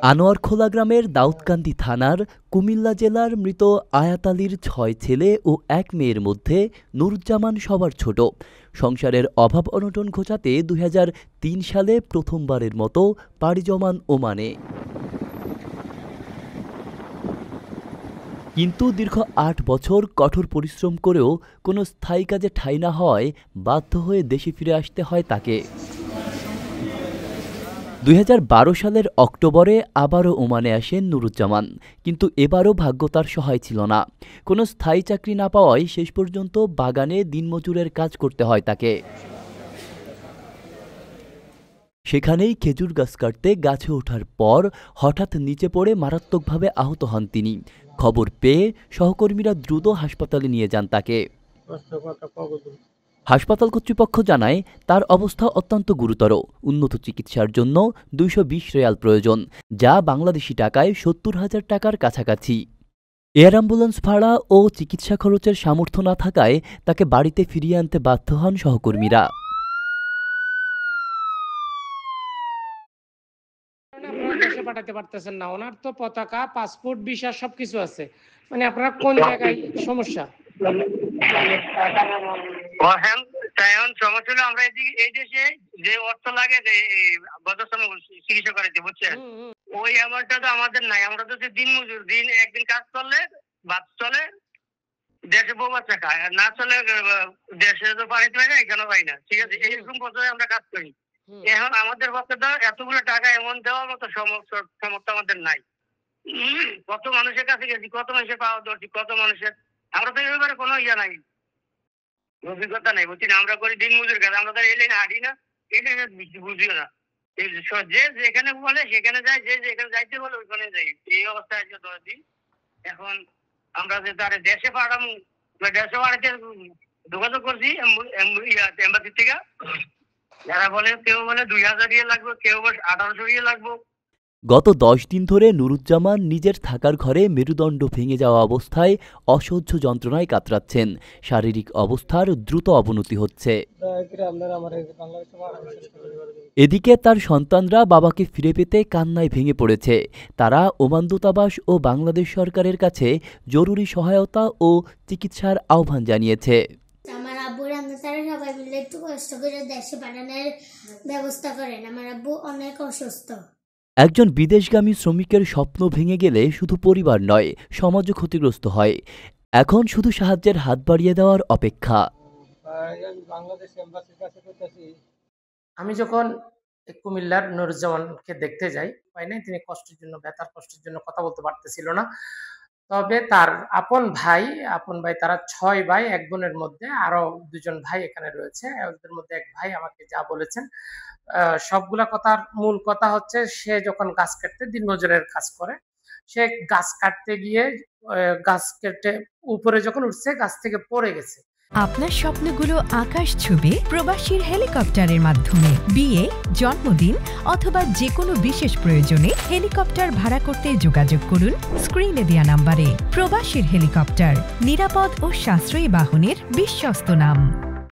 আনোয়ারখোলা গ্রামের দাউদকান্দি থানার কুমিল্লা জেলার মৃত আয়াত আলীর ৬ ছেলে ও ১ মেয়ের মধ্যে নুরুজ্জামান সবার ছোট। সংসারের অভাব অনটন ঘোচাতে ২০০৩ সালে প্রথমবারের মতো পাড়ি জমান ওমানে। কিন্তু দীর্ঘ ৮ বছর কঠোর পরিশ্রম করেও কোনো স্থায়ী কাজে ঠাঁই না হওয়ায় বাধ্য হয়ে দেশে ফিরে আসতে হয় তাকে। ২০১২ সালের অক্টোবরে আবারও ওমানে আসেন নুরুজ্জামান, কিন্তু এবারও ভাগ্য তার সহায় ছিল না। কোনো স্থায়ী চাকরি না পাওয়ায় শেষ পর্যন্ত বাগানে দিনমজুরের কাজ করতে হয় তাকে। সেখানেই খেজুর গাছ কাটতে গাছে ওঠার পর হঠাৎ নিচে পড়ে মারাত্মকভাবে আহত হন তিনি। খবর পেয়ে সহকর্মীরা দ্রুত হাসপাতালে নিয়ে যান তাকে। হাসপাতাল কর্তৃপক্ষ জানায় তার অবস্থা অত্যন্ত গুরুতর। উন্নত চিকিৎসার জন্য ২২০ রিয়াল প্রয়োজন, যা বাংলাদেশি টাকায় ৭০,০০০ টাকার কাছাকাছি। এয়ার অ্যাম্বুলেন্স ভাড়া ও চিকিৎসা খরচের সামর্থ্য না থাকায় তাকে বাড়িতে ফিরিয়ে আনতে বাধ্য হন সহকর্মীরা। দেশে পাঠাতে পারতেছেন না, ওনার তো পতাকা, পাসপোর্ট, ভিসা সবকিছু আছে। মানে আপনার কোন জায়গায় সমস্যা? সমস্যা হলো আমরা এই দেশে যে অর্থ লাগে যে চিকিৎসা করাইতে, বুঝছেন, ওই অ্যামাউন্টটা তো আমাদের নাই। আমরা তো দিন মজুর, দিন একদিন কাজ করলে ভাত চলে, দেশে বউ বাচ্চা খায়, আর না চলে দেশে তো পাইতে পাই না, এখানেও পাই না। ঠিক আছে, এইরকম পর্যায়ে আমরা কাজ করি। এখন আমাদের পক্ষে তো এতগুলো টাকা এমন দেওয়ার মতো সামর্থ্য আমাদের নাই। কত মানুষের কাছে গেছি, কত মানুষের পাওয়া দরছি, কত মানুষের, আমরা তো এই ব্যাপারে কোনো নাই, অভিজ্ঞতা নাই, বুঝছি না। আমরা করি দিন মজুর কাজ, আমরা তো এই লাইনে হাঁটি না, এই লাইনে বুঝিও না। যে যেখানে বলে সেখানে যায়, যে যেখানে যাইতে বলে ওইখানে যাই। এই অবস্থায় আছে 10 দিন। এখন আমরা যে তারে দেশে পাঠাবো, দেশে পাঠাতে যোগাযোগ করছি এম্বাসি থেকে। যারা বলে, কেউ বলে ২০০০ রিয়াল লাগবে, কেউ বলে ১৮০০ রিয়াল লাগবে। গত ১০ দিন ধরে নুরুজ্জামান নিজের থাকার ঘরে মেরুদণ্ড ভেঙে যাওয়া অবস্থায় অসহ্য যন্ত্রণায় কাতরাচ্ছেন। শারীরিক অবস্থার দ্রুত অবনতি হচ্ছে। এদিকে তার সন্তানরা বাবাকে ফিরে পেতে কান্নায় ভেঙে পড়েছে। তারা ওমান দূতাবাস ও বাংলাদেশ সরকারের কাছে জরুরি সহায়তা ও চিকিৎসার আহ্বান জানিয়েছে। আমার আব্বুর আপনারা সবাই মিলে একটু কষ্ট করে দেশে পাঠানোর ব্যবস্থা করেন, আমার আব্বু অনেক অসুস্থ। একজন বিদেশগামী শ্রমিকের স্বপ্ন ভেঙে গেলে শুধু পরিবার নয়, সমাজও ক্ষতিগ্রস্ত হয়। এখন শুধু সাহায্যের হাত বাড়িয়ে দেওয়ার অপেক্ষা। আমি যখন কুমিল্লার নুরুজ্জামানকে দেখতে যাই, পাই নাই, তিনি কষ্টের জন্য, ব্যথার কষ্টের জন্য কথা বলতে পারতেছিল না। তবে তার আপন ভাই তারা ৬ ভাই, ১ বোনের মধ্যে আরো ২ জন ভাই এখানে রয়েছে। ওদের মধ্যে এক ভাই আমাকে যা বলেছেন, সবগুলা কথার মূল কথা হচ্ছে, সে যখন গাছ কাটতে দিনমজুরের কাজ করে, সে গাছ কাটতে গিয়ে গাছ কেটে উপরে যখন উঠছে, গাছ থেকে পড়ে গেছে। আপনার স্বপ্নগুলো আকাশ ছুবে প্রবাসীর হেলিকপ্টারের মাধ্যমে। বিয়ে, জন্মদিন অথবা যে কোনো বিশেষ প্রয়োজনে হেলিকপ্টার ভাড়া করতে যোগাযোগ করুন স্ক্রিনে দেয়া নাম্বারে। প্রবাসীর হেলিকপ্টার, নিরাপদ ও সাশ্রয়ী বাহনের বিশ্বস্ত নাম।